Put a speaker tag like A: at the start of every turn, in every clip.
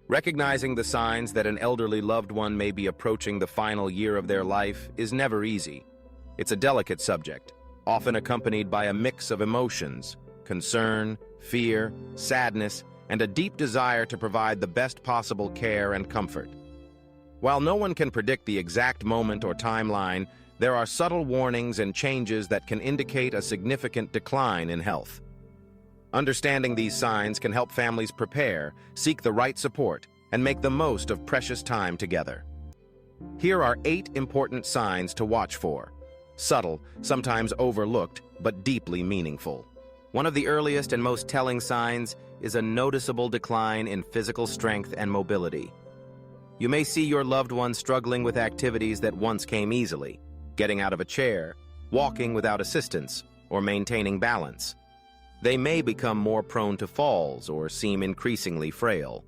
A: Recognizing the signs that an elderly loved one may be approaching the final year of their life is never easy. It's a delicate subject, often accompanied by a mix of emotions, concern, fear, sadness, and a deep desire to provide the best possible care and comfort. While no one can predict the exact moment or timeline, there are subtle warnings and changes that can indicate a significant decline in health. Understanding these signs can help families prepare, seek the right support, and make the most of precious time together. Here are 8 important signs to watch for. Subtle, sometimes overlooked, but deeply meaningful. One of the earliest and most telling signs is a noticeable decline in physical strength and mobility. You may see your loved one struggling with activities that once came easily, getting out of a chair, walking without assistance, or maintaining balance. They may become more prone to falls or seem increasingly frail.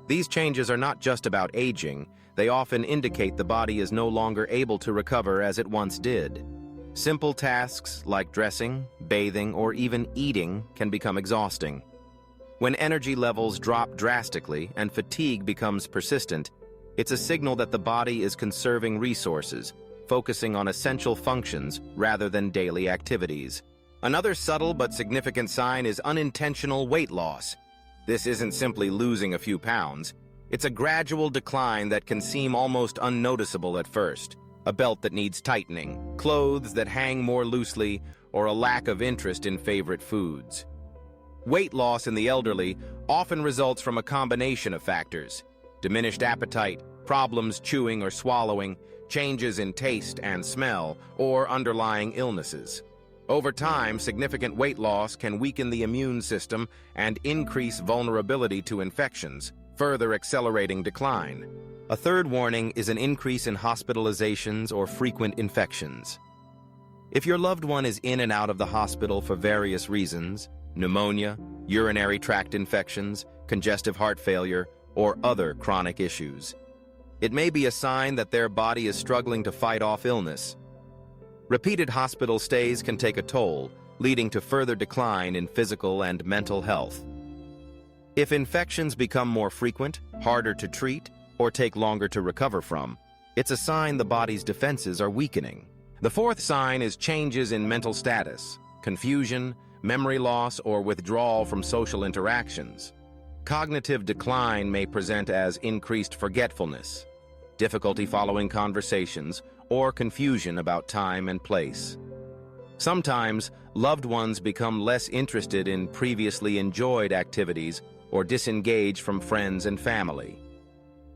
A: These changes are not just about aging, they often indicate the body is no longer able to recover as it once did. Simple tasks like dressing, bathing, or even eating can become exhausting. When energy levels drop drastically and fatigue becomes persistent, it's a signal that the body is conserving resources, focusing on essential functions rather than daily activities. Another subtle but significant sign is unintentional weight loss. This isn't simply losing a few pounds. It's a gradual decline that can seem almost unnoticeable at first. A belt that needs tightening, clothes that hang more loosely, or a lack of interest in favorite foods. Weight loss in the elderly often results from a combination of factors: diminished appetite, problems chewing or swallowing, changes in taste and smell, or underlying illnesses. Over time, significant weight loss can weaken the immune system and increase vulnerability to infections, further accelerating decline. A third warning is an increase in hospitalizations or frequent infections. If your loved one is in and out of the hospital for various reasons, pneumonia, urinary tract infections, congestive heart failure, or other chronic issues, it may be a sign that their body is struggling to fight off illness. Repeated hospital stays can take a toll, leading to further decline in physical and mental health. If infections become more frequent, harder to treat, or take longer to recover from, it's a sign the body's defenses are weakening. The fourth sign is changes in mental status, confusion, memory loss, or withdrawal from social interactions. Cognitive decline may present as increased forgetfulness, difficulty following conversations, or confusion about time and place. Sometimes, loved ones become less interested in previously enjoyed activities or disengage from friends and family.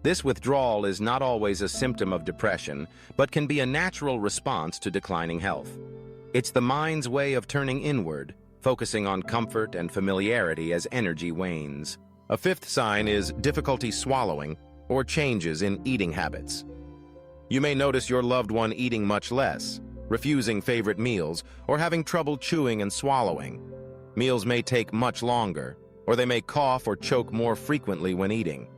A: This withdrawal is not always a symptom of depression, but can be a natural response to declining health. It's the mind's way of turning inward, focusing on comfort and familiarity as energy wanes. A fifth sign is difficulty swallowing or changes in eating habits. You may notice your loved one eating much less, refusing favorite meals, or having trouble chewing and swallowing. Meals may take much longer, or they may cough or choke more frequently when eating.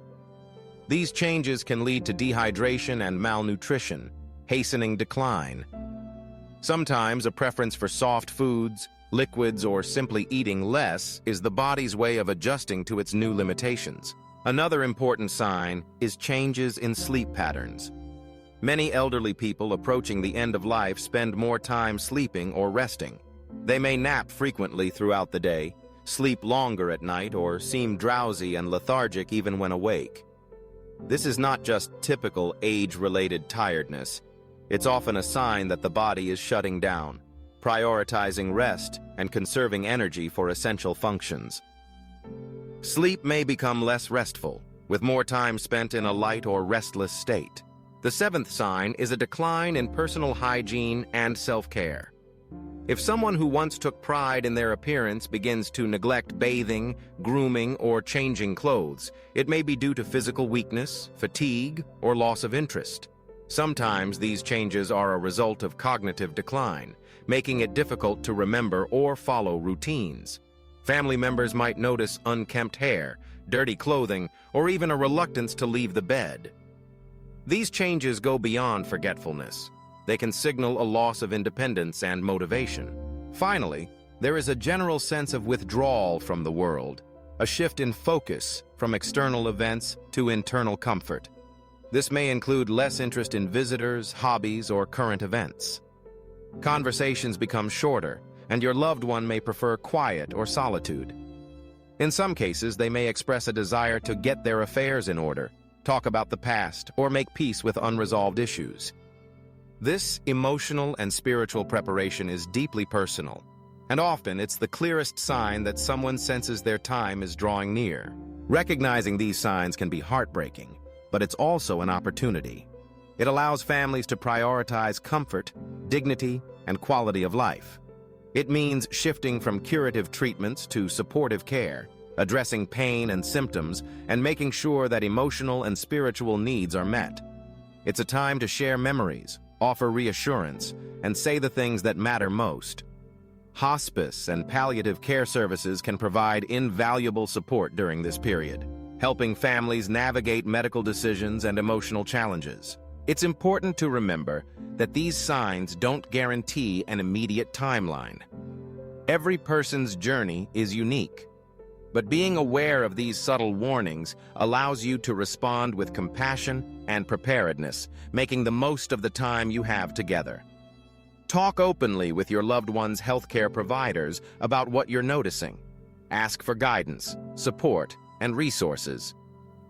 A: These changes can lead to dehydration and malnutrition, hastening decline. Sometimes a preference for soft foods, liquids, or simply eating less is the body's way of adjusting to its new limitations. Another important sign is changes in sleep patterns. Many elderly people approaching the end of life spend more time sleeping or resting. They may nap frequently throughout the day, sleep longer at night, or seem drowsy and lethargic even when awake. This is not just typical age-related tiredness. It's often a sign that the body is shutting down, prioritizing rest and conserving energy for essential functions. Sleep may become less restful, with more time spent in a light or restless state. The seventh sign is a decline in personal hygiene and self-care. If someone who once took pride in their appearance begins to neglect bathing, grooming, or changing clothes, it may be due to physical weakness, fatigue, or loss of interest. Sometimes these changes are a result of cognitive decline, making it difficult to remember or follow routines. Family members might notice unkempt hair, dirty clothing, or even a reluctance to leave the bed. These changes go beyond forgetfulness. They can signal a loss of independence and motivation. Finally, there is a general sense of withdrawal from the world. a shift in focus from external events to internal comfort. This may include less interest in visitors, hobbies, or current events. Conversations become shorter, and your loved one may prefer quiet or solitude. In some cases, they may express a desire to get their affairs in order, talk about the past, or make peace with unresolved issues. This emotional and spiritual preparation is deeply personal, and often it's the clearest sign that someone senses their time is drawing near. Recognizing these signs can be heartbreaking, but it's also an opportunity. It allows families to prioritize comfort, dignity, and quality of life. It means shifting from curative treatments to supportive care, addressing pain and symptoms, and making sure that emotional and spiritual needs are met. It's a time to share memories, offer reassurance, and say the things that matter most. Hospice and palliative care services can provide invaluable support during this period, helping families navigate medical decisions and emotional challenges. It's important to remember that these signs don't guarantee an immediate timeline. Every person's journey is unique, but being aware of these subtle warnings allows you to respond with compassion and preparedness, making the most of the time you have together. Talk openly with your loved one's healthcare providers about what you're noticing. Ask for guidance, support, and resources.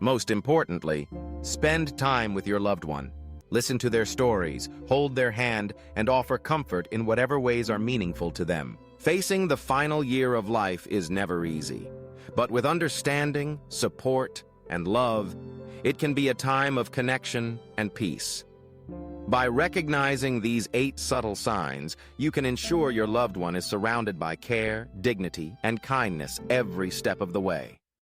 A: Most importantly, spend time with your loved one. Listen to their stories, hold their hand, and offer comfort in whatever ways are meaningful to them. Facing the final year of life is never easy, but with understanding, support, and love, it can be a time of connection and peace. By recognizing these 8 subtle signs, you can ensure your loved one is surrounded by care, dignity, and kindness every step of the way.